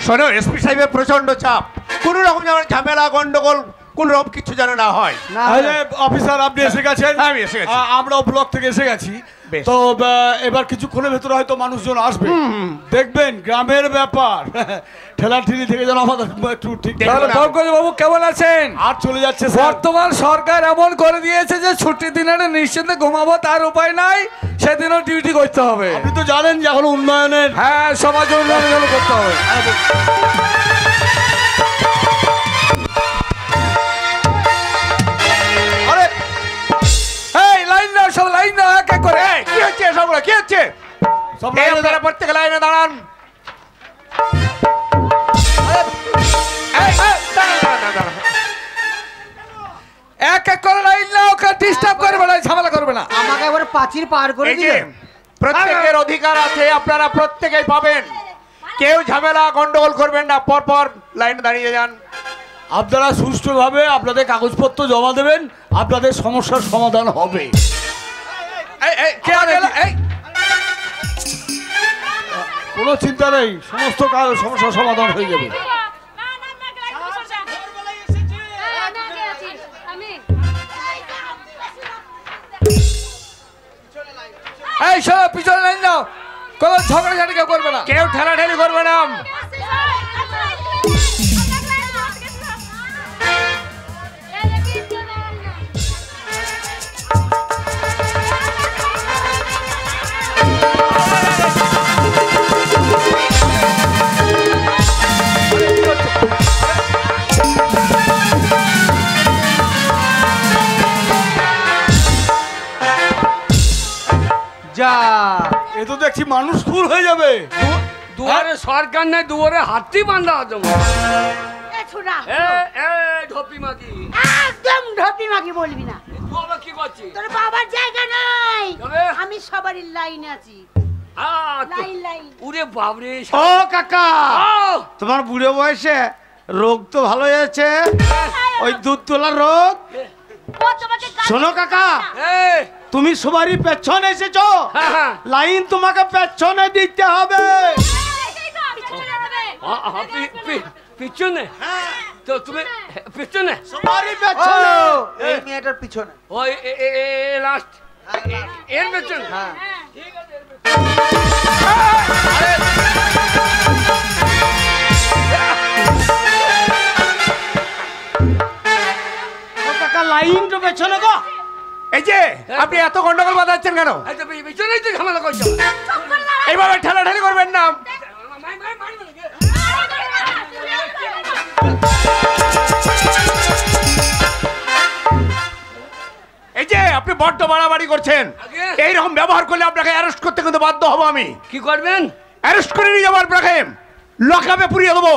শোনো, এসপি সাহেবের প্রচন্ড চাপ, কোনো রকম যেন ঝামেলা গন্ডগোল কোন রকম কিছু যেন না হয়। অফিসার আপনি এসে গেছেন? আমি এসে গেছি। আমরাও ব্লক থেকে এসে গেছি। তো এবার কিছুক্ষণের ভেতরে হয়তো মানুষজন আসবে, দেখবেন গ্রামের ব্যাপার ঠেলাঠেলি থেকে যেন আমাদের একটু ঠিক। বাবু কেমন আছেন? আর চলে যাচ্ছে। বর্তমান সরকার এমন করে দিয়েছে যে ছুটির দিনে নিশ্চিন্তে ঘুমাবো, তার উপায় নাই, সেদিনও ডিউটি করতে হবে। আপনি তো জানেন যে এখন উন্নয়নের, হ্যাঁ, সমাজ উন্নয়ন করতে হবে। সব লাইন দাও, এক এক করে। কি হচ্ছে সবগুলো, কি হচ্ছে? আপনারা প্রত্যেক লাইনে দাঁড়ান। এক এক করে লাইন নাও, ওকে ডিস্টার্ব করবে না, ঝামেলা করবে না। আমাকে একবার পাঁচিল পার করে দিন। প্রত্যেকের অধিকার আছে, আপনারা প্রত্যেকেই পাবেন। কেউ ঝামেলা গন্ডগোল করবেন না, পর পর লাইনে দাঁড়িয়ে যান। আপনারা সুষ্ঠুভাবে আপনাদের কাগজপত্র জমা দেবেন, আপনাদের সমস্যার সমাধান হবে। কোনো চিন্তা নেই, সমস্ত সমস্যার সমাধান হয়ে যাবে। এই সব পিছনে লাইন দাও, কোনো ঝগড়াঝাটি কেউ করবে না, কেউ ঠেলাঠেলি করবে না। যা, এ তো দেখছি মানুষ ফুল হয়ে যাবে। দুয়ারে সরকার নাই, দুয়ারে হাতি বাঁধা আছে। ঢপি মাগি, একদম ঢপি মাগি বলবি না। কি করছিস? তোর বাবার জায়গা নাই, আমি সবারই লাইনে আছি। Line line. উরে বাবরে। ও কাকা, তোমার বুড়ো বয়সে রোগ তো ভালো হয়েছে, ওই দুধ তোলার রোগ। শোনো কাকা, তুমি সবারই পেছনে এসেছো, লাইন তোমাকে পেছনে দিতে হবে। পিছনে তো তুমি পিছনে, সবারই পেছনে। এই মেয়েটার পিছনে, ওই লাস্ট এর পেছনে। ঠিক আছে। কাকা লাইন তো পেছনে গো। এই যে আপনি এত গন্ডগোল বাঁধাচ্ছেন কেন? পিছনেই তো ঝামেলা করছো। এইভাবে ঠেলাঠেলি করবেন না। এই যে আপনি বড্ড বাড়াবাড়ি করছেন, এইরকম ব্যবহার করলে আপনাকে অ্যারেস্ট করতে কিন্তু বাধ্য হব আমি। কি করবেন? অ্যারেস্ট করে নিয়ে যাবো আপনাকে, লকআপে পুরিয়ে দেবো।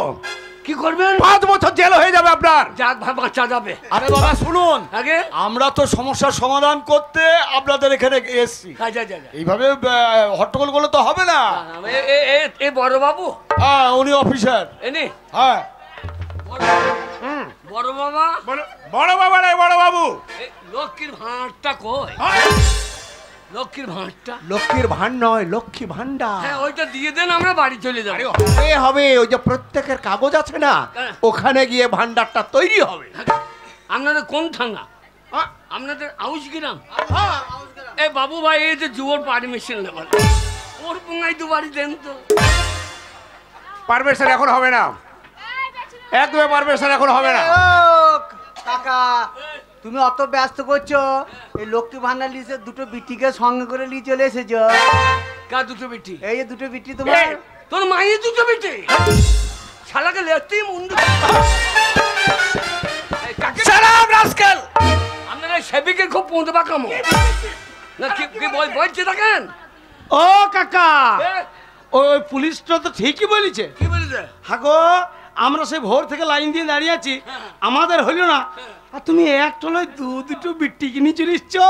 কি করবেন? 5 বছর জেল হয়ে যাবে আপনার। যাক বাঁচা যাবে। আরে বাবা শুনুন, আগে আমরা তো সমস্যার সমাধান করতে আপনাদের এখানে এসেছি, এইভাবে হট্টগোল করলে তো হবে না। এ বড় বাবু, হ্যাঁ উনি অফিসার। এনে হ্যাঁ বড় বাবা, বড় বাবা রে বড় বাবু। লক্ষ্মীর ভাঁড়টা কই? লক্ষ্মীর ভাঁড়টা? লক্ষ্মীর ভাঁড় নয়, লক্ষ্মী ভান্ডার। হ্যাঁ ওইটা দিয়ে দেন, আমরা বাড়ি চলে যাবো। হবে হবে, ওই যে প্রত্যেকের কাগজ আছে না, ওখানে গিয়ে ভান্ডারটা তৈরি হবে। আপনাদের কোন থানা? আপনাদের আউশ গ্রাম? এ বাবু ভাই, এই যে জুয়োর পারমিশন নেবেন, ওর পুঙ্গাই দু বাড়ি দেন তো। পারমিশন এখন হবে না, একদম পারমিশন এখন হবে না। কাকা তুমি অত ব্যস্ত করছো, এই লক্ষ্মী ভান্ডার লিস্টে দুটো বিটিকে সঙ্গে করে নিয়ে চলে এসেছো। কার দুটো বিটি? এই যে দুটো বিটি তোমার। তোর মায়ের দুটো বিটি? শালাকে লেতেই মুন্ডু। সালাম রাস্কেল, আপনারা সেবিকে খুব পৌঁছে বাকামো না? কি বলছে দেখেন? ও কাকা, ওই পুলিশটা তো ঠিকই বলেছে। কি বলেছে? হাগো, আমরা সেই ভোর থেকে লাইন দিয়ে দাঁড়িয়ে আছি, আমাদের হইল না, আর তুমি একটা লয় দুটো বিটি কিনে চলে এসছো।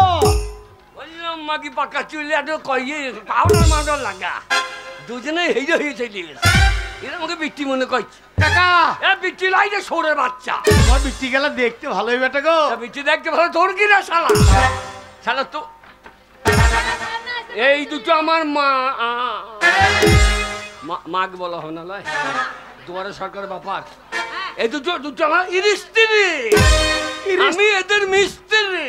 বললাম মাগি পাকা চুলে একটু কইয়ে পাউডার মাউডার লাগা, দুজনে হেজে হয়ে চলে গেছে। এরা আমাকে বিটি মনে করছে। কাকা, এ বিটি লাইনে সরে বাচ্চা। তোমার বিটি গেলা দেখতে ভালোই বেটা গো। বিটি দেখতে ভালো, তোর কি না শালা? শালা তো এই দুটো আমার মা, মাগ বলা হয় না লয়, দুয়ারে সরকারের ব্যাপার এই দুটো দুটো আমার স্ত্রী, আমি এদের মিস্ত্রি।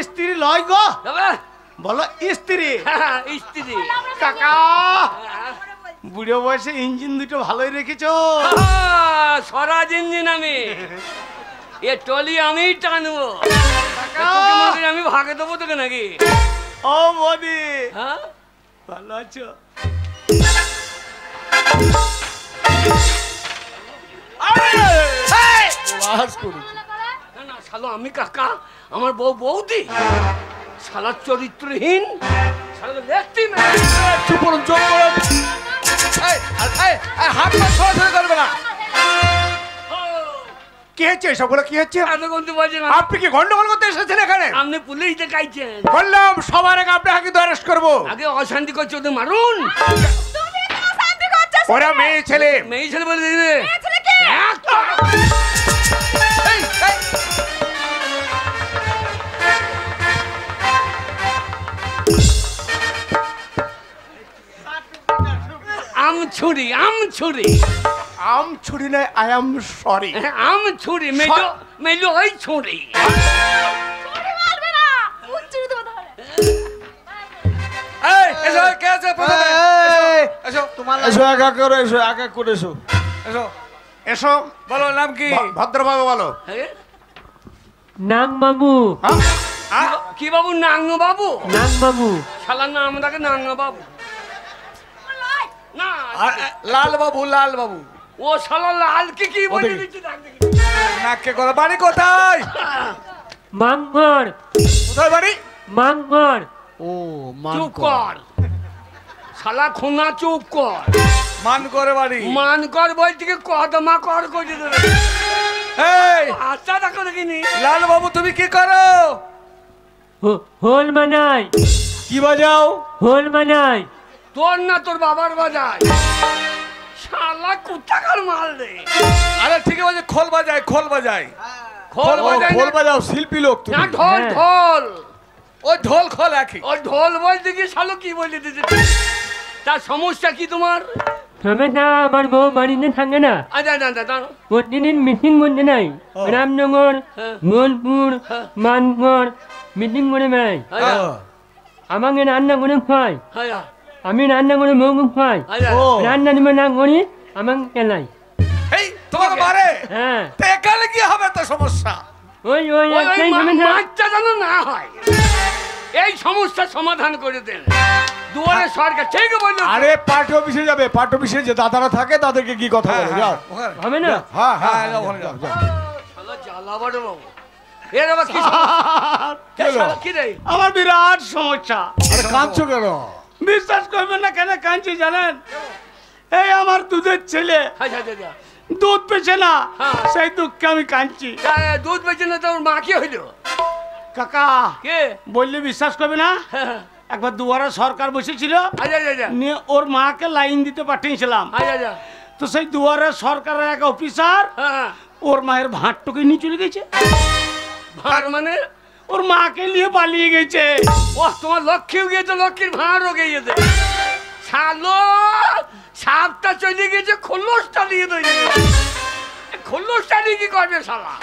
স্ত্রী লয় গো, তবে বলো স্ত্রী। স্ত্রী কাকা বুড়ো বয়সে ইঞ্জিন দুটো ভালোই রেখেছো। স্বরাজ ইঞ্জিন আমি, এ টলি আমি টানবো। কাকা আমি ভাগে দেবো তোকে নাকি? ও বদি হ্যাঁ ভালো আছো? না না শালো আমি কাকা, আমার বউ বৌদি, শালার চরিত্রহীন, শালা দেখতি না। চুপ করুন, চুপ করুন। হাত পা ছড়াছড়ি করবে না। কি হচ্ছে সবগুলো? কি হচ্ছে? এতক্ষণ তো বলছি না, আপনি কি গন্ডগোল করতে এসেছেন এখানে? আপনি পুলিশ দেখাইছেন। বললাম সবার আগে আপনাকে তো অ্যারেস্ট করবো। আগে অশান্তি করছে ওদের মারুন। ওরা মেয়ে ছেলে। মেয়ে ছেলে বলে দিলে আম ছুরি, আম ছুরি, আম ছুরি নয়, আই এম সরি। আম ছুরি, মেলো মেলো ওই ছুরি। এসো, কে আছে প্রথমে? এসো, তোমার এসো, এক এক করে এসো, এক এক করে এসো। এসো, এসো, বলো নাম কি? ভদ্রভাবে বলো। নাং বাবু, কি বাবু? নাঙ্গ বাবু? নাং বাবু, শালার নাম তাকে নাঙ্গ বাবু না, লাল বাবু, লাল বাবু। ও শালা লালকে কি বলে ওদিকে। দিচ্ছে ডাক দেখি। নাককে করে বাড়ি কোথায়? মাংঘর, কোথায় বাড়ি? মাংঘর, ও চুপ কর শালা, খুনা চুপ কর। মান করে বাড়ি। মান কর বই থেকে কদমা কর করে দেবে। এই আচ্ছা দেখো দেখিনি। লাল বাবু, তুমি কি করো? হোল বানাই, কি বাজাও? হোল বানাই, তোর না তোর বাবার বাজায়। শালা কোথাকার মাল রে? আরে ঠিক আছে, খোল বাজায়, খোল বাজায়। খোল বাজায় খোল না? বাজাও, শিল্পী লোক তুমি। না ঢোল, হ্যাঁ। ঢোল। ওই ঢোল খোল একই। ও ঢোল বলতে কি শালো কি বলে দিতে? তার সমস্যা কি তোমার? তবে না আমার বউ বাড়িতে থাকে না, আচ্ছা আচ্ছা আচ্ছা প্রতিদিন মিটিং করতে নাই, রামনগর, হ্যাঁ। বোলপুর, হ্যাঁ। মানঘর মিটিং করে বেড়াই। আচ্ছা আমাকে রান্না করে খায়, আচ্ছা আমি রান্না করে বউকে খাই, আচ্ছা ও রান্না নিবে না করি আমাকে কেলাই। এই তোমার বারে হ্যাঁ, তো একালে কি হবে তো সমস্যা? ওই ওই ওই একটাই সমস্যা। মাছটা যেন না হয়, এই সমস্যার সমাধান করে দেন। দুয়ারে সরকার ঠিক বললো। আরে পার্টি অফিসে যাবে, পার্টি অফিসে যে দাদারা থাকে তাদেরকে কি কথা বলে যাও। হবে না? হ্যাঁ হ্যাঁ, যাও, ওখানে যাও, যাও। শালা জ্বালা বড় বাবু। এর আবার কি সমস্যা? কি হলো? শালা কি রে? আমার বিরাট সমস্যা। আরে কাঁদছো কেন? বিশ্বাস করবেন না কেন কাঁদছি জানেন? এই আমার দুধের ছেলে আচ্ছা আচ্ছা আচ্ছা। দুধ পেছে না, হ্যাঁ। সেই দুঃখে আমি কাঁদছি। দুধ বেচে না তোর মা কি হইল? কাকা কে? বললে বিশ্বাস করবে না, হ্যাঁ, একবার দুয়ারে সরকার বসেছিল, আচ্ছা আচ্ছা আচ্ছা নিয়ে ওর মাকে লাইন দিতে পাঠিয়েছিলাম। আচ্ছা আচ্ছা তো সেই দুয়ারে সরকারের এক অফিসার হ্যাঁ। ওর মায়ের ভাঁটটুকে নিয়ে চলে গেছে, ভাঁড় মানে? ওর মাকে নিয়ে পালিয়ে গেছে। ও তোমার লক্ষ্মীও গিয়েছে, লক্ষ্মীর ভাঁড়ও গিয়েছে। শালো সাপটা চলে গেছে, খোলসটা দিয়ে তৈরি। খোলসটা দিয়ে কি করবে শালা?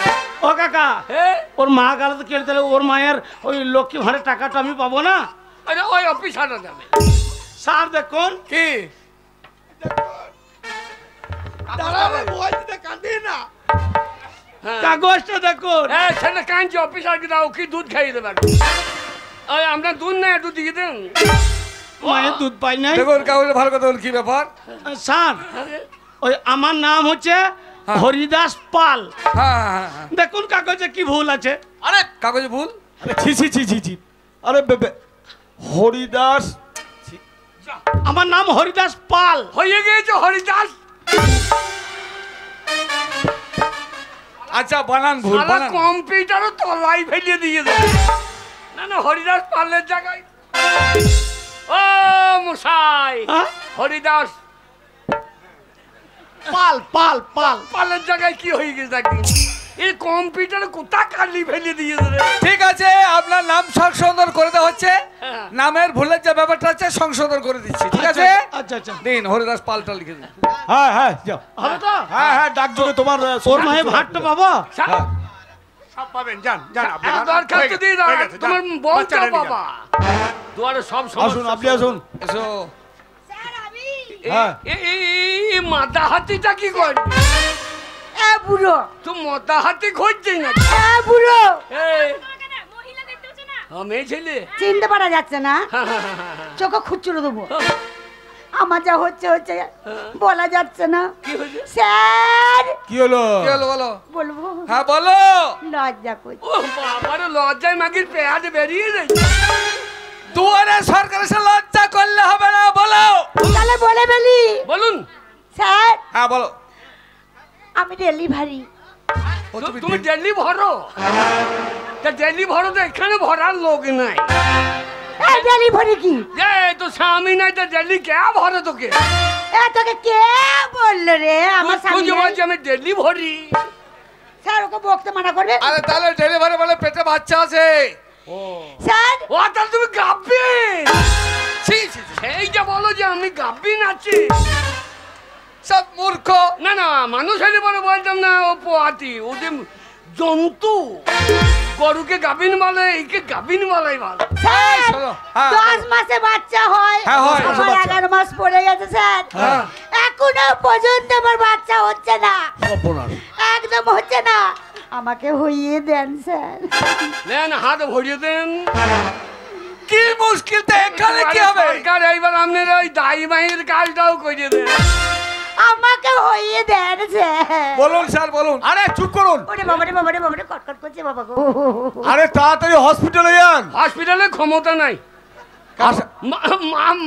ও কাকা, হ্যাঁ, ওর মা গালাতে কেটে দিলে ওর মায়ের ওই লক্ষ্মী ভাঁড়ের টাকাটা আমি পাবো না। আরে ওই অফিসারটা যাবে। স্যার দেখুন কি হ্যাঁ কাগজটা দেখুন। হ্যাঁ, ছেলে কাঁদছে, অফিসারকে দাও, কি দুধ খাইয়ে দেবে। ওই আমরা দুধ নেই, একটু দিয়ে দেন। মায়ের দুধ পাই নাই। দেখুন কাগজে ভালো কথা বল, কি ব্যাপার? স্যার আরে, ওই আমার নাম হচ্ছে হরিদাস পাল। হ্যাঁ হ্যাঁ হ্যাঁ। দেখুন কাগজে কি ভুল আছে। আরে কাগজে ভুল? আরে ছি ছি ছি ছি ছি। আরে হরিদাস। আমার নাম হরিদাস পাল। হয়ে গিয়েছে হরিদাস। আচ্ছা বানান ভুল, শালা বানান। কম্পিউটারও তলায় ফেলিয়ে দিয়ে দেবে। না না, হরিদাস পালের জায়গায়। ও মশাই, হ্যাঁ? হরিদাস পাল পাল পাল। পালের জায়গায় কি হয়ে গেছে একদিন? এই কম্পিউটারে কোথা কালি ফেলে দিয়েছে রে। ঠিক আছে, আপনার নাম সংশোধন করে দেওয়া হচ্ছে। নামের ভুলের যে ব্যাপারটা আছে সংশোধন করে দিচ্ছি, ঠিক আছে? আচ্ছা আচ্ছা দিন হরিদাস পালটা লিখে দিন। হ্যাঁ হ্যাঁ যাও হবে তো? হ্যাঁ ডাক যুগে তোমার ওর মায়ে ভাতটা বাবা সব- সব পাবেন, যান যান আপনি এত যান। দরখাস্ত দিয়ে দাও, হয়ে গেছে, যান। তোমার বউটা বাচ্চাটা নিয়ে যান। বাবা দুয়ারে সব আসুন, সমস্যা। আপনি আসুন। এসো। স্যার আমি হ্যাঁ। এই মাথা হাতিটা কি করে? এ বুড়ো তুই মাথা হাতি খুঁজছিস না? এ বুড়ো এই মেয়ে ছেলে চিনতে পারা যাচ্ছে না চোখে খুচরো দেবো আমার যা হচ্ছে হচ্ছে বলা যাচ্ছে না কি হয়েছে? স্যার কি হলো? কি হলো বলো? বলবো হ্যাঁ বলো। লজ্জা করছি ও বাবারে লজ্জায় মাগির পেয়াদ বেরিয়ে যাচ্ছে। দুয়ারে সরকার এসে লজ্জা করলে হবে না, বলো। তাহলে বলে ফেলি বলুন স্যার হ্যাঁ বলো। আমি ডেলিভারি তুমি দিল্লি ভরো, তা দিল্লি ভরো তো এখানে ভরার লোক নাই। এই ডেলিভারি কি এই তো স্বামী নাই, তো দিল্লি কে ভরে তোকে? এ তোকে কে বললো রে আমার তুই স্বামী যে নেই? বলছি আমি দিল্লি ভরি। স্যার ওকে বকতে মানা করবে আরে তাহলে ডেলিভারি বলে পেটে বাচ্চা আছে। স্যার ও তাহলে তুমি গাব্বিন। সেই যে বলো যে আমি গাব্বিন আছি। সব মূর্খ। না না, মানুষ হলে বলে বলতাম না ও পোয়াতি, ও যে জন্তু। গরুকে গাবিন বলে, একে গাবিন বলাই ভালো। স্যার শোনো, হ্যাঁ। 10 মাসে বাচ্চা হয় হ্যাঁ, হয়, আমার বাচ্চা। 11 মাস পড়ে গেছে স্যার হ্যাঁ। এখনো পর্যন্ত আমার বাচ্চা হচ্ছে না সর্বনাশ। একদম হচ্ছে না আমাকে হইয়ে দেন স্যার দেন হাত ভরিয়ে দেন। কি মুশকিল, তো এখানে কি হবে? সরকার এইবার আপনার ওই দায়ী মায়ের কাজটাও করে দেন। আমাকে হইয়ে দেন স্যার বলুন স্যার বলুন। আরে চুপ করুন। ওরে বাবা রে বাবা রে বাবা রে কটকট করছে বাবা গো আরে তাড়াতাড়ি হসপিটালে যান। হসপিটালে ক্ষমতা নাই। আচ্ছা।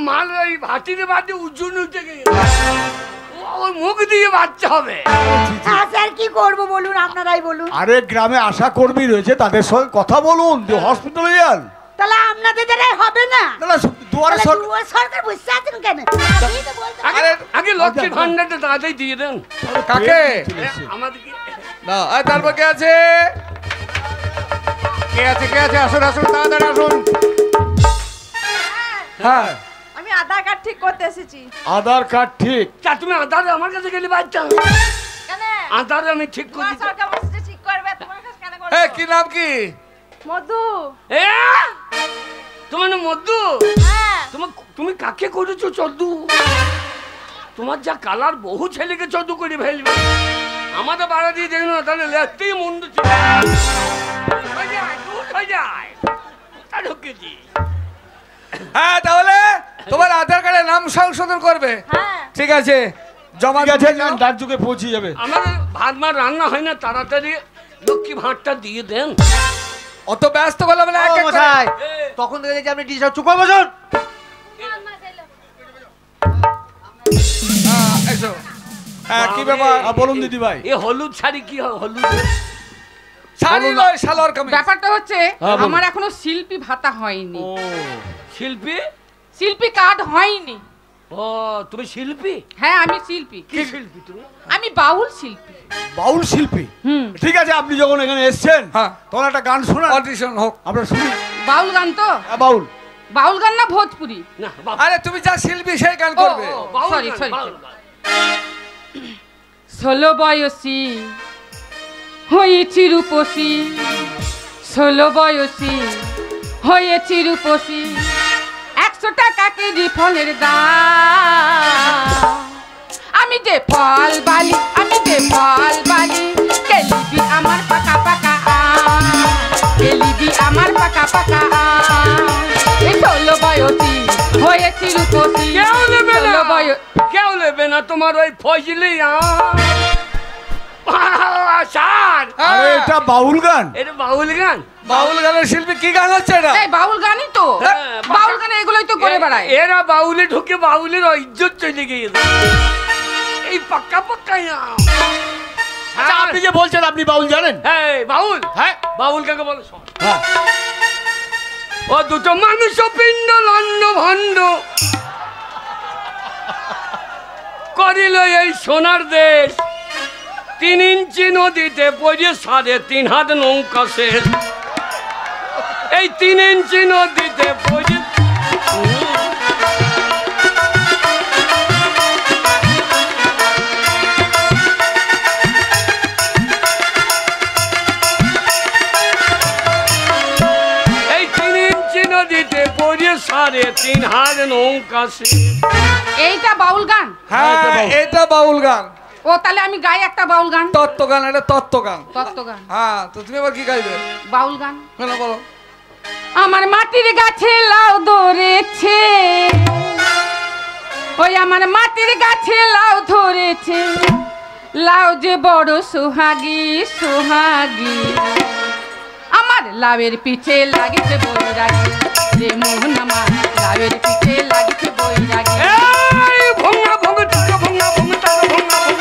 মাল ওই ভাতিরে বাদে উজ্জুন উঠে গেছে, ওর মুখ দিয়ে বাচ্চা হবে। হ্যাঁ স্যার কি করব বলুন আপনারাই বলুন আরে গ্রামে আশা কর্মী রয়েছে, তাদের সঙ্গে কথা বলুন যে হসপিটালে যান। তাহলে আপনাদের দ্বারাই হবে না না না, দুয়ারে তাহলে সরকার। দুয়ারে সরকার বসে আছেন কেন এই তো বলতে আগে লক্ষ্মীর ভান্ডারটা তাড়াতাড়ি দিয়ে দেন। কাকে? আমাদেরকে না, আর তারপর কে আছে? কে আছে কে আছে? আসুন আসুন, তাড়াতাড়ি আসুন। হ্যাঁ, আমি আধার কার্ড ঠিক করতে এসেছি। আধার কার্ড ঠিক। তা তুমি আধার আমার কাছে গেলে বাচ্চা কেন? আধার আমি ঠিক করে তোমার দিতে। সরকার বসে ঠিক করবে, তোমার কাছে কেন করবে? কি নাম কি? মধু। এ তোমার নাম মদ্দু? হ্যাঁ। তুমি কাকে করেছো চদ্দু? তোমার যা কালার বহু ছেলেকে চদ্দু করে ফেলবে। আমাদের বাড়া দিয়ে দেখো না, তাহলে লেখতেই মন্দ ছিল। হয়ে যায়, দূর হয়ে যায়। কোথা ঢুকেছি? হ্যাঁ, তাহলে তোমার আধার কার্ডে নাম সংশোধন করবে। হ্যাঁ। ঠিক আছে, জমা গেছে, ডাক যুগে পৌঁছে যাবে। আমার ভাত মার রান্না হয় না, তাড়াতাড়ি লক্ষ্মী ভাতটা দিয়ে দেন। অত ব্যস্ত হলে হবে না, এক ও এক করে। মশাই, তখন থেকে দেখছি আপনি ডিস্টার্ব চুপ করে বসুন। এসো। হ্যাঁ, কি ব্যাপার? বলুন দিদি ভাই। এ হলুদ শাড়ি কি হয়? হলুদ শাড়ি নয়, সালোয়ার কামিজ। ব্যাপারটা হচ্ছে হ্যাঁ, বলুন। আমার এখনো শিল্পী ভাতা হয়নি, শিল্পী? শিল্পী কার্ড হয়নি। ও তুমি শিল্পী? হ্যাঁ আমি শিল্পী, কি শিল্পী তুমি? আমি বাউল শিল্পী। বাউল শিল্পী? ঠিক আছে, আপনি যখন এখানে এসেছেন তখন একটা গান শোনান, অডিশন হোক, আমরা শুনি। বাউল গান তো? বাউল। বাউল গান না ভোজপুরি? না আরে তুমি যা শিল্পী সেই গান করবে। Sorry sorry. 16 বয়সী হয়েছি রূপসী, 16 বয়সী হয়েছি রূপসী, 100 টাকা কেজি ফলের দাম। আমি যে ফল বালি, আমি যে ফল বালি, কেলিবি আমার পাকা পাকা আম, কেলিবি আমার পাকা পাকা আম। এই 16 বয়সী হয়েছি রূপসী। কেউ নেবে না, 16 বয়স কেউ নেবে না তোমার ওই ফজলি আরে এটা বাউল গান। এটা বাউল গান। বাউল গানের শিল্পী কি গান হচ্ছে এটা? এই বাউল গানই তো, হ্যাঁ, বাউল গানে এগুলোই তো করে বেড়ায়। এরা বাউলে ঢুকে বাউলের ইজ্জত চলে গিয়েছে। এই পাক্কা পাক্কা আম। আচ্ছা, আপনি যে বলছেন আপনি বাউল জানেন? হ্যাঁ বাউল। হ্যাঁ, বাউল কাকে বলে শোন। হ্যাঁ। ও দুটো মানুষ পিণ্ড লন্ড ভণ্ড করিল এই সোনার দেশ, 3 ইঞ্চি নদীতে পড়ে 3.5 হাত নৌকা শেষ। এই 3 ইঞ্চি নদীতে পড়ে নদীতে পড়ে 3.5 হাত নৌকা শেষ। এইটা বাউল গান? হ্যাঁ এটা বাউল গান। ও তাহলে আমি গাই একটা বাউল গান। তত্ত্ব গান, এটা তত্ত্ব গান। তত্ত্ব গান? হ্যাঁ, তো তুমি আবার কি গাইবে? বাউল গান। কেন বলো? আমার মাটির গাছে লাউ ধরেছে, ওই আমার মাটির গাছে লাউ ধরেছে, লাউ যে বড় সোহাগী সোহাগী, আমার লাউয়ের পিছে লাগিছে বৈরাগী রে মোহন, আমার লাউয়ের পিছে লাগিছে বৈরাগী। এই ভঙ্গা ভঙ্গ টাকা ভঙ্গা ভঙ্গ টাকা ভঙ্গা ভঙ্গ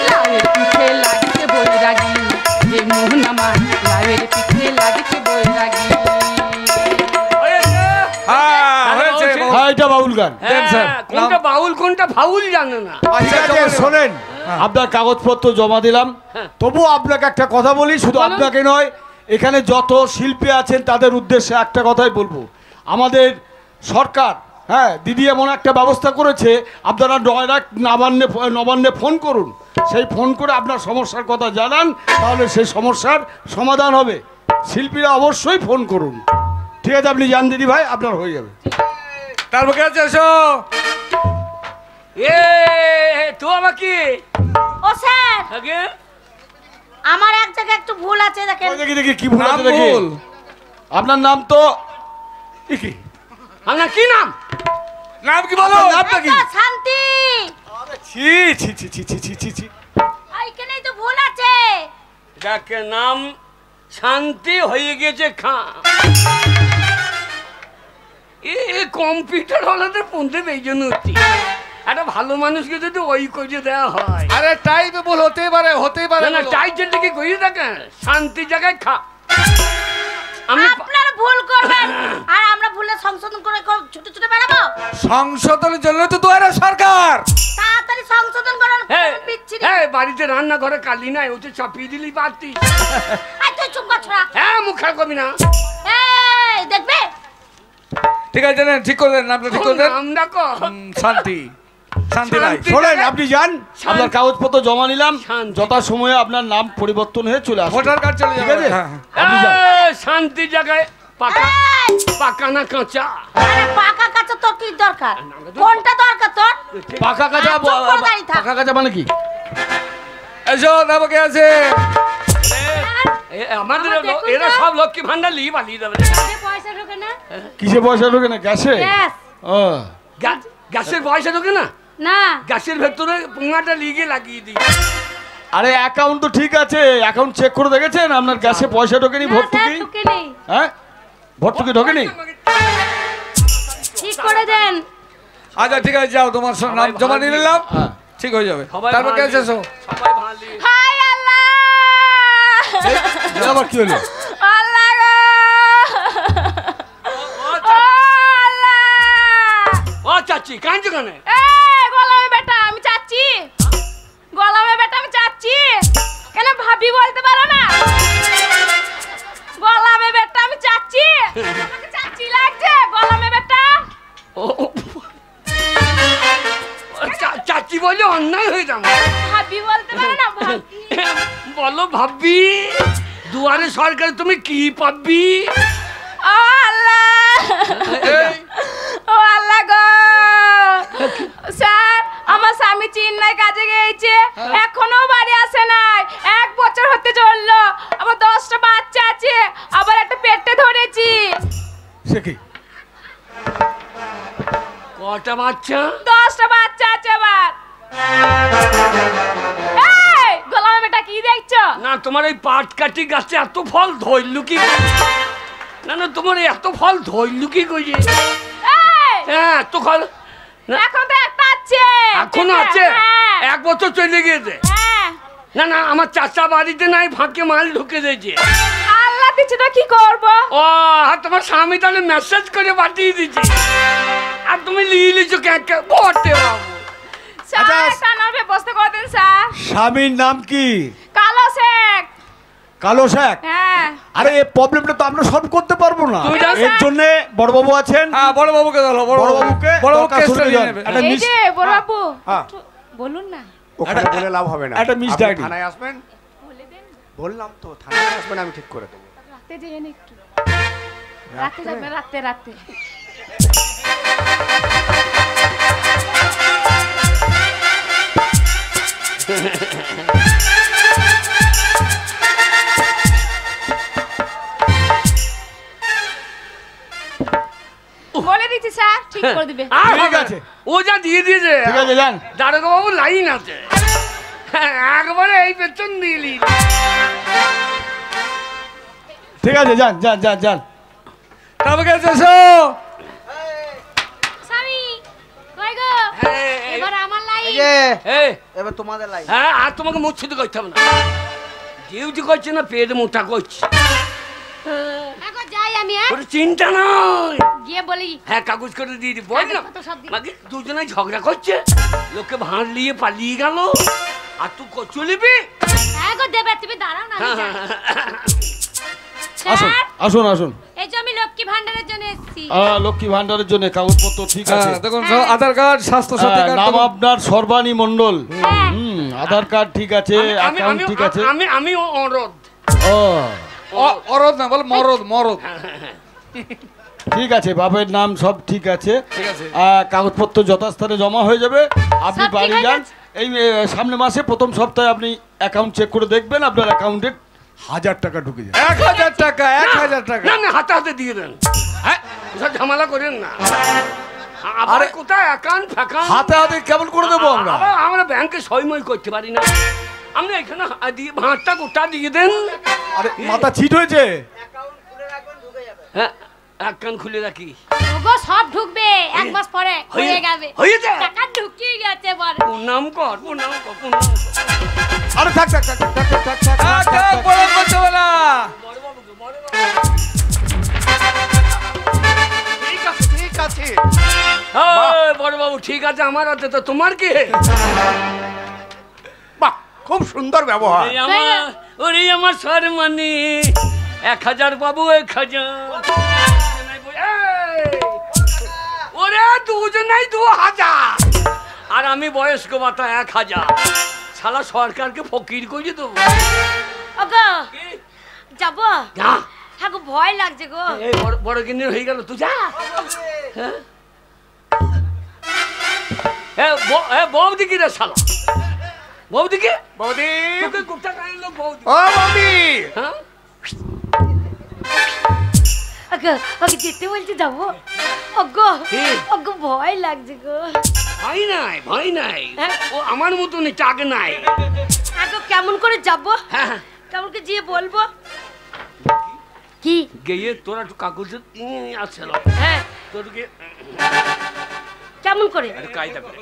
লাউয়ের পিছে লাগিছে বৈরাগী রে মোহন, আমার লাউয়ের পিছে লাগিছে বৈরাগী। হ্যাঁ এটা বাউল গান। কোনটা বাউল কোনটা ফাউল জানে না। ঠিক আছে শোনেন, আপনার কাগজপত্র জমা দিলাম, তবুও আপনাকে একটা কথা বলি, শুধু আপনাকে নয়, এখানে যত শিল্পী আছেন তাদের উদ্দেশ্যে একটা কথাই বলবো। আমাদের সরকার, হ্যাঁ দিদি এমন একটা ব্যবস্থা করেছে, আপনারা নবান্নে ফোন করুন, সেই ফোন করে আপনার সমস্যার কথা জানান, তাহলে সেই সমস্যার সমাধান হবে। শিল্পীরা অবশ্যই ফোন করুন। ঠিক আছে, আপনি যান দিদি ভাই, আপনার হয়ে যাবে। তারপর কে আছে? এসো। তো আমাকে ও স্যার, আগে আমার এক জায়গায় একটু ভুল আছে, দেখেন। দেখি দেখি কি ভুল আছে দেখি। আপনার নাম তো কি? আপনার কি নাম? নাম কি বলো? নামটা কি? শান্তি। ছি ছি ছি ছি ছি ছি ছি ছি, এইখানেই তো ভুল আছে। যাকে নাম শান্তি হয়ে গেছে খা। এ কম্পিউটার ওয়ালাদের পৌঁছে এই জন্য হচ্ছে। একটা ভালো মানুষকে যদি ওই করে দেওয়া হয়। আরে টাইপে বল, হতেই পারে, হতেই পারে না টাইটেলটা কি কই দেখেন, শান্তি জায়গায় খা। আপনারা ভুল করবেন আর আমরা ভুলে সংশোধন করে ছোট ছোট বেড়াবো। সংশোধনের জন্য তো দুয়ারে সরকার। তাড়াতাড়ি সংশোধন করুন। বিচ্ছিরি। হ্যাঁ, বাড়িতে রান্না ঘরে কালি নাই, ওতে চাপিয়ে দিলি পারতি। আই তুই চুপ কর ছোড়া। হ্যাঁ, মুখ খারাপ করবি না। এই দেখবে। ঠিক আছে, ঠিক করে দেন, আপনি ঠিক করে দেন। নাম ডাকো শান্তি। শান্তি নাই। শোনেন, আপনি যান, আপনার কাগজপত্র জমা নিলাম, যথা সময়ে আপনার নাম পরিবর্তন হয়ে চলে আসবে। ভোটার কার্ড চলে যাবে। ঠিক আছে, আপনি যান। শান্তি জায়গায় পাকা পাকা না কাঁচা? আরে পাকা কাঁচা তোর কি দরকার? কোনটা দরকার তোর? পাকা কাঁচা, পাকা কাঁচা মানে কি? এসো, নামে কে আছে? আমাদের এরা সব লক্ষ্মী ভান্ডার লিয়ে পালিয়ে যাবে। পয়সা ঢোকে না? কিসে পয়সা ঢোকে না? গ্যাসে? ও গ্যাসের পয়সা ঢোকে না? না, গ্যাসের ভেতরে পোঙাটা লিগে লাগিয়ে দিই। আরে অ্যাকাউন্ট তো ঠিক আছে, অ্যাকাউন্ট চেক করে দেখেছেন আপনার গ্যাসে পয়সা ঢোকেনি? ভর্তুকি? হ্যাঁ, ভর্তুকি ঢোকেনি? ঠিক করে দেন। আচ্ছা ঠিক আছে, যাও, তোমার নাম জমা নিয়ে নিলাম, ঠিক হয়ে যাবে। তারপর কে আছে? এসো। সবাই ভালো। হাই আল্লাহ, আবার কি হলো? আল্লাহ গো, ও চাচি কাঁদছো কেন? গোলামে বেটা আমি চাচ্ছি, গোলামে বেটা আমি চাচ্ছি। কেন ভাবি বলতে পারো না? গোলামে বেটা আমি চাচ্ছি। তোমাকে চাচ্ছি লাগছে গোলামে বেটা? চাচি বলে অন্যায় হয়ে যাবে। ভাবি বলতে পারো না? বলো ভাবি, দুয়ারে সরকার তুমি কি পাবি? ও আল্লাহ, ও আল্লাহ গো, স্যার আমার স্বামী চেন্নাই কাজে গিয়েছে, এখনো বাড়ি আসে নাই। 1 বছর হতে চললো, আবার 10টা বাচ্চা আছে, আবার একটা পেটে ধরেছি। সে কি? কটা বাচ্চা? 10টা বাচ্চা আছে আবার। এই গোলাম বেটা কি দেখছো? না তোমার এই পাট কাটি গাছে এত ফল ধরলু কি? না না তোমার এত ফল ধরলু কি কইছে? হ্যাঁ, এত ফল এখন তো একটা আছে। এখনো আছে? 1 বছর চলে গিয়েছে। না না, আমার চাচা বাড়িতে নাই, ফাঁকে মাল ঢুকে দিয়েছে। আল্লাহ দিচ্ছে তো কি করবো? ও আর তোমার স্বামী তাহলে মেসেজ করে পাঠিয়ে দিচ্ছে আর তুমি লিয়ে লিছো কে বটে বাবু। স্যার থানার ব্যবস্থা করে দেন স্যার। স্বামীর নাম কি? কালো শেখ। কালো শেখ? হ্যাঁ। আরে এই প্রবলেমটা তো আমরা সলভ করতে পারবো না। তুমি জানো এর জন্য বড়বাবু আছেন। হ্যাঁ বড় বাবুকে দাও, বড়বাবুকে বড়বাবুকে দরকার শুনে যান। একটা এই মিস যে বড় বাবু হ্যাঁ। একটু বলুন না। ওখানে বলে লাভ হবে না। একটা মিস আপনি ডায়েরি। থানায় আসবেন, বলে দেন। বললাম তো থানায় আসবেন, আমি ঠিক করে দেবো। রাতে যেন একটু। রাতে যাবে রাতে রাতে। বলে দিচ্ছি স্যার ঠিক করে দিবে। আর ঠিক হবে আছে। না। ও যা দিয়ে দিয়েছে ঠিক আছে যান। দারোগা বাবু লাইন আছে একবারে এই পেছন দিলি। ঠিক আছে যান যান যান যান। তবে গেছে এসো। স্বামী কই গো? এবার আমার এই লাইন। যে এই এবার তোমাদের লাইন। হ্যাঁ আর তোমাকে মুচ্ছিত করতে হবে না, ডিউটি করছে না পেট মোটা করছে। এখন যাই আমি কোনো চিন্তা নয়, গিয়ে বলি। হ্যাঁ কাগজ করে দিয়ে দি। বল না কত সব দিন। বাকি দুজনে ঝগড়া করছে, লোকে ভাঁড় নিয়ে পালিয়ে গেল আর তুই চলিবি। হ্যাঁ গো দেবে, তুমি দাঁড়াও না আমি যাই। আসুন স্যার আসুন আসুন। এই যে আমি লক্ষ্মী ভান্ডারের জন্য এসেছি। লক্ষ্মী ভান্ডারের জন্য কাগজপত্র ঠিক আছে। হ্যাঁ, দেখুন সব আধার কার্ড, স্বাস্থ্য সাথী কার্ড। নাম আপনার সর্বাণী মণ্ডল। হ্যাঁ। আধার কার্ড ঠিক আছে, অ্যাকাউন্ট ঠিক আছে। আমি অনুরোধ। ও অরদ না বল, মরদ মরদ। ঠিক আছে, বাপের নাম সব ঠিক আছে। ঠিক আছে। কাগজপত্র যথাস্থানে জমা হয়ে যাবে। আপনি সব ঠিক বাড়ি হয়ে যান। গেছে? এই সামনে মাসে প্রথম সপ্তাহে আপনি অ্যাকাউন্ট চেক করে দেখবেন, আপনার অ্যাকাউন্টে 1000 টাকা ঢুকে যাবে। 1000 টাকা, 1000 টাকা। না না হাতে হাতে দিয়ে দেন, হ্যাঁ ওসব ঝামেলা করেন না। আরে কোথায় অ্যাকাউন্ট ফ্যাকাউন্ট হাতে হাতে কেমন করে দেবো আমরা? আমরা ব্যাংকে সইমই করতে পারি না। আপনি এখানে দিয়ে ভাঁড়টা গোটা দিয়ে দেন। আরে মাথা ছিট হয়েছে। অ্যাকাউন্ট খুলে রাখবেন, ঢুকে যাবে। হ্যাঁ অ্যাকাউন্ট খুলে রাখি। ওগো সব ঢুকবে এক মাস পরে হয়ে যাবে। হয়েছে? টাকা ঢুকিয়ে গেছে বড়। প্রণাম কর প্রণাম কর প্রণাম কর। আরে থাক থাক থাক থাক থাক থাক থাক থাক থাক। বড় করতে হবে না। ঠিক আছে ঠিক আছে। হ্যাঁ বড় বাবু ঠিক আছে, আমার হাতে তো তোমার কি? বাহ খুব সুন্দর ব্যবহার। ওরে আমার সরমানি 1000 বাবু 1000। ওরে দুজনেই 2000 আর আমি বয়স্ক ভাতা 1000। শালা সরকারকে ফকির করে দেবো। ওগো যাবো? যা। হ্যাঁ গো ভয় লাগছে গো। এই বড় কিনে হয়ে গেল, তুই যা। হ্যাঁ বৌদি কি রে শালা? বৌদি কি? বৌদি তোকে গুপ্তা কাহিনী লোক বৌদি। ও বৌদি হ্যাঁ ওগো ওকে যেতে বলছে যাবো। ওগো কি? ওগো ভয় লাগছে গো। ভয় নাই ভয় নাই, হ্যাঁ? ও আমার মতনই চাক নাই। ওগো কেমন করে যাবো? হ্যাঁ কেমন করে যেয়ে বলবো? কি? গিয়ে তোরা একটু কাগজের আছে হ্যাঁ তোরকে কেমন করে? একটু কায়দা করে।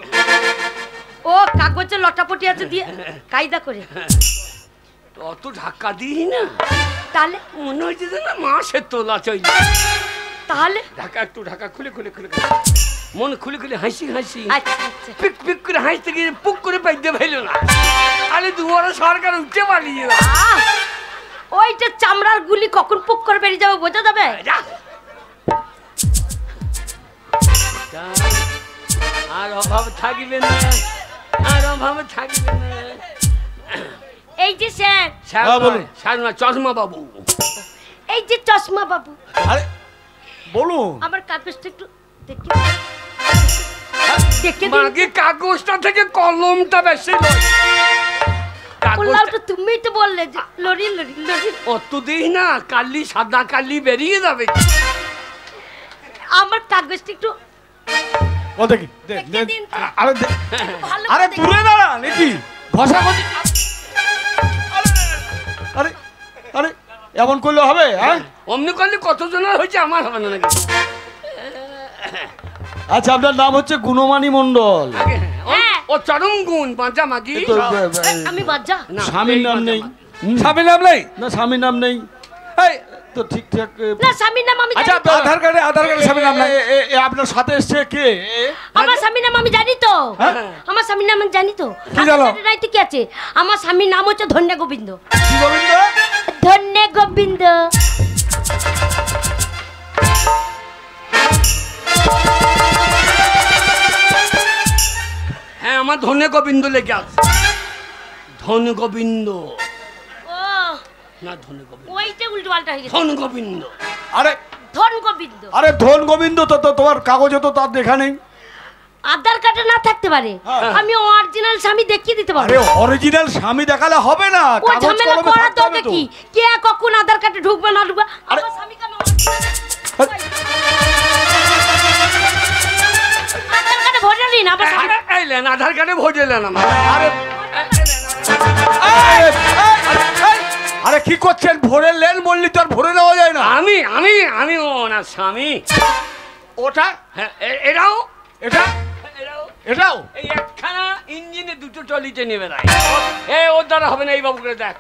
ও কাগজে লটাপটি আছে দিয়ে কায়দা করে। তো অত ধাক্কা দিই না, তাহলে মনে হচ্ছে যে না মাসের তোলা চইল। তাহলে ঢাকা একটু ঢাকা খুলে খুলে খুলে মন খুলে খুলে হাসি হাসি আচ্ছা আচ্ছা পিক পিক করে হাসতে গিয়ে পুক করে পাইতে পাইল না। আরে দুয়ারে সরকার উঠতে পারিয়ে না। আহ! ওইটা চামড়ার গুলি কখন পুক করে বেরিয়ে যাবে বোঝা যাবে? যা। আর অভাব থাকবে না, আর অভাব থাকবে না। এই যে স্যার, হ্যাঁ, বলুন। সারনা চশমা বাবু। এই যে চশমা বাবু, আরে বলুন। আমার কাগজটা একটু দেখে দেখে দিন। মাগে কাগজটা থেকে কলমটা বেশি লয়। বললাম তো, তুমিই তো বললে যে লরি লরি লরি। অত দিই না, কালি সাদা কালি বেরিয়ে যাবে। আমার কাগজটা একটু ও দেখি দে দেখে দে। দিন তো। আরে দে। ভালো আরে করে দেখে- দূরে দাঁড়া নাকি ঘষা ঘষি। আরে আরে এমন করলে হবে? হ্যাঁ অমনি করলে কতজনের হয়েছে, আমার হবে না নাকি? আচ্ছা, আপনার নাম হচ্ছে গুণমানী মণ্ডল। হ্যাঁ। ও চরম গুণ বাঁচা মাগি। তো, আমি বাজা। না, স্বামীর এই নাম বাঁচা নেই। মাগি। হুম। স্বামীর নাম নেই? না, স্বামীর নাম নেই। এই তো ঠিকঠাক না স্বামীর নাম আমি আচ্ছা জানি তো। আধার কার্ডে স্বামীর নাম নাই। আপনার সাথে এসছে কে আমার স্বামীর নাম আমি জানি তো। আমার স্বামীর নাম আমি জানি তো। কি জানো? রাইতে কি আছে? আমার স্বামীর নাম হচ্ছে ধন্য গোবিন্দ। কি গোবিন্দ? ধন্য গোবিন্দ। হ্যাঁ আমার ধনে গোবিন্দ লেগে আছে। ধন গোবিন্দ ও না ধনে গোবিন্দ, ওইটা উল্টো পাল্টা হয়ে গেছে। ধন গোবিন্দ। আরে ধন গোবিন্দ। আরে ধন গোবিন্দ তো তোমার কাগজে তো তার দেখা নেই। আধার কার্ডে না থাকতে পারে, আমি অরিজিনাল স্বামী দেখিয়ে দিতে পারবো। আরে অরিজিনাল স্বামী দেখালে হবে না, ও কাগজ ঝামেলা কলমে করা থাকতে তো হবে তো। কি কে কখন আধার কার্ডে ঢুকবে না ঢুকবে? আমার স্বামীকে আমি আধার কার্ডে ভোট দিন। আমার স্বামী এলেন আধার কার্ডে ভোট এলেন আমার। আরে আরে কি করছেন? ভরে লেন বললি তো আর ভরে নেওয়া যায় না। আমি আমি আমি ওনার স্বামী। ওটা হ্যাঁ এরাও এটা এরাও এটাও এই একখানা ইঞ্জিনে দুটো টলিতে নেবে না। ওর দ্বারা হবে না। এই বাবুকে দেখ,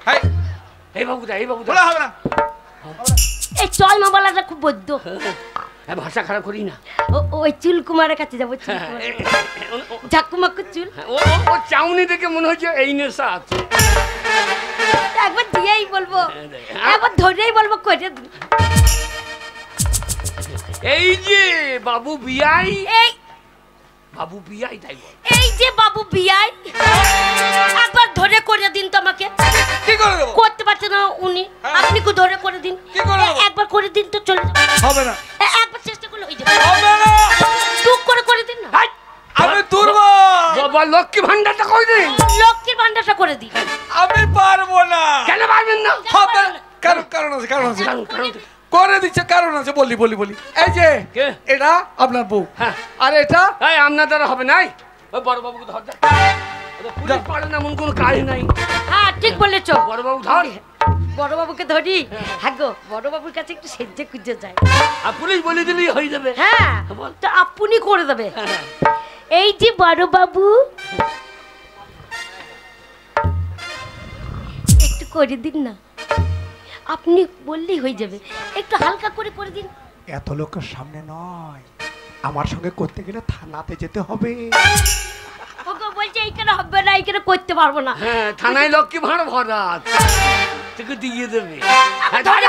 এই বাবু দেখ, এই বাবু দেখ। বলা হবে না। এই চল মামালাটা খুব বদ্ধ। হ্যাঁ ভাষা খারাপ করি না। ওই চুল কুমারের কাছে যাবো। ঝাকুমাকু চুল ও চাউনি দেখে মনে হচ্ছে এই নেশা আছে। একবার দিয়েই বলবো, একবার ধরেই বলবো করে দিন। এই যে বাবু বিয়াই, এই বাবু বিয়াই তাই বল। এই যে বাবু বিয়াই, একবার ধরে করে দিন তো আমাকে। কি করে দেবো? করতে পারছে না উনি, আপনি কো ধরে করে দিন। কি করে দেবো? একবার করে দিন তো চলে যাবে। হবে না, একবার চেষ্টা করলে হয়ে যাবে। হবে না, টুক করে দিন না। আমি দুর্বল, বাবা লক্ষ্মী ভান্ডারটা কই দিন। লক্ষ্মীর ভান্ডারটা করে দিন। আমি পারবো না। কেন পারবেন না? হবে না। কারণ আছে, কারণ আছে, করে দিচ্ছে কারণ আছে। বলি বলি বলি এই যে কে? এটা আপনার বউ, হ্যাঁ। আর এটা এই আপনার দ্বারা হবে নাই। ওই বড় বাবুকে ধর দেখ। পুলিশ পারে না, এমন কোনো কাজ নাই। হ্যাঁ ঠিক বলেছ। বড় বাবু ধর। বড় বাবুকে ধরি। হ্যাঁ গো, বড় বাবুর কাছে একটু সেজে খুঁজে যায়। আর পুলিশ বলে দিলেই হয়ে যাবে। হ্যাঁ তো আপনি করে দেবে। এই যে বড় বাবু, একটু করে দিন না। আপনি বললেই হয়ে যাবে, একটু হালকা করে করে দিন। এত লোকের সামনে নয়, আমার সঙ্গে করতে গেলে থানাতে যেতে হবে। ওগো বলছে এইখানে হবে না, এইখানে করতে পারবো না। হ্যাঁ থানায় লক্ষ্মী ভাঁড় ভরা আছে, তোকে দিয়ে দেবে। একবার ধরে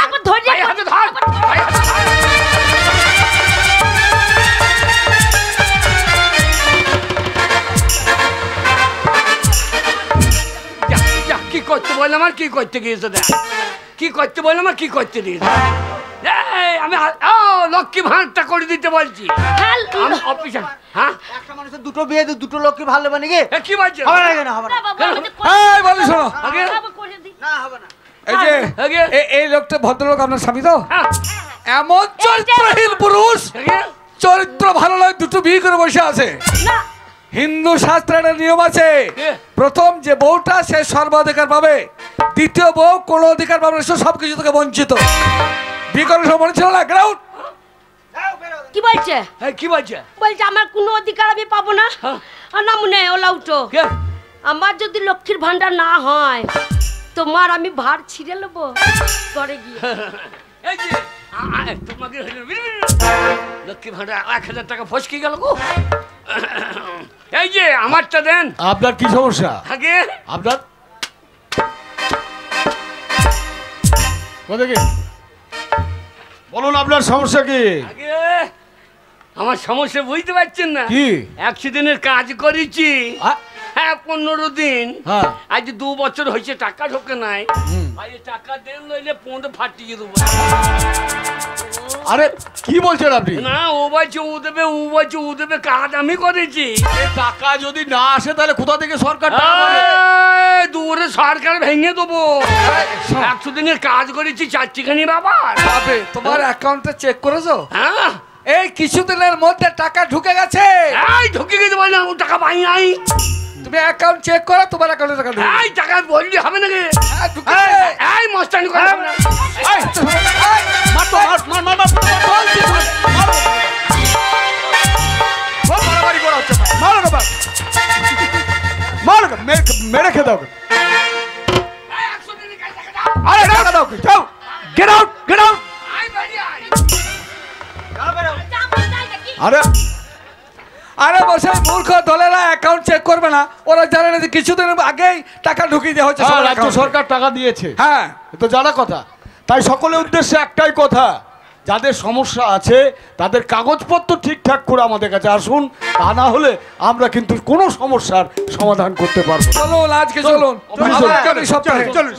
একবার ধরে ভাই হাতে ধর, ভাই হাতে ধর। যা, যা, কি করতে বললাম আর কি করতে গিয়েছে দেখ, কি করতে বললাম আর কি করতে দিয়েছে। এই, আমি ও লক্ষ্মী ভাঁড়টা করে দিতে বলছি। আমি অফিসার। হ্যাঁ একটা মানুষের দুটো বিয়ে দুটো লোককে ভালো হবে নাকি? এ, কি বলছে? হবে না কেন? হবে না। না বাবা, আমাদের এই বলি শোনো, আগে বাবা করে দিন। না হবে না। এই যে আগে এই লোকটা ভদ্রলোক আপনার স্বামী তো? হ্যাঁ, এমন চরিত্রহীন পুরুষ, আগে চরিত্র ভালো নয়, দুটো বিয়ে করে বসে আছে। না হিন্দু শাস্ত্রের একটা নিয়ম আছে, কে? প্রথম যে বউটা সে সর্বাধিকার পাবে, দ্বিতীয় বউ কোনো অধিকার পাবে না, সে সবকিছু থেকে বঞ্চিত। বিয়ে করার সময় মনে ছিল না? গ্রাউন্ড কি বলছে? এই, কি বলছে? বলছে আমার কোনো অধিকার আমি পাবো না। হ্যাঁ। না মনে ওলা উঠো। কে? আমার যদি লক্ষ্মীর ভান্ডার না হয়, তোমার আমি ভার ছিঁড়ে নেবো ঘরে গিয়ে। এই যে তোমাকে লক্ষ্মী ভান্ডার 1000 টাকা ফসকে গেল গো। এই যে আমারটা দেন। আপনার কি সমস্যা? আগে আপনার কোথায় বলুন, আপনার সমস্যা কি? আগে আমার সমস্যা বুঝতে পারছেন না? কি? 100 দিনের কাজ করেছি। আ- হ্যাঁ 15 দিন। হ্যাঁ। আজ 2 বছর হয়েছে টাকা ঢোকে নাই। আজ টাকা দেন নইলে পৌঁছ ফাটিয়ে দেবো। আরে কি বলছেন আপনি? না ও বলছে ও দেবে, ও বলছে ও দেবে, কাজ আমি করেছি। এই টাকা যদি না আসে তাহলে কোথা থেকে সরকার টাকা দেবে? এই, দূরে সরকার ভেঙে দেবো। 100 দিনের কাজ করেছি, চারটিখানি বাবা। পাবে। তোমার অ্যাকাউন্টে চেক করেছো? হ্যাঁ এই কিছুদিনের মধ্যে টাকা ঢুকে গেছে। এই ঢুকে গেছে বললাম, ও টাকা পাই নাই। তুমি অ্যাকাউন্ট চেক করো, তোমার অ্যাকাউন্টে টাকা ঢুকে এই টাকা বললি হবে নাকি? হ্যাঁ, ঢুকেছে। এই মস্তানি করে হবে না। এই, এই, মার তো, মার, মার, মার, মার, বলছি তো, মারো। খুব মারামারি করা হচ্ছে। মারো না, মারো না, মেরে খেয়ে দাও। এই, 100 দিনের কাজ টাকা দাও। আরে টাকা দাও, যাও। Get out get out. আরে আরে বসে মূর্খ দলেরা অ্যাকাউন্ট চেক করবে না, ওরা জানে না যে কিছুদিন আগেই টাকা ঢুকিয়ে দেওয়া হচ্ছে হ্যাঁ, সবার রাজ্য account-এ। সরকার টাকা দিয়েছে, হ্যাঁ এ তো জানা কথা। তাই সকলের উদ্দেশ্যে একটাই কথা, যাদের সমস্যা আছে তাদের কাগজপত্র ঠিকঠাক করে আমাদের কাছে আসুন, তা না হলে আমরা কিন্তু কোনো সমস্যার সমাধান করতে পারবো না। চলুন আজকে চলুন অফিসে। আবার আগামী সপ্তাহে চলুন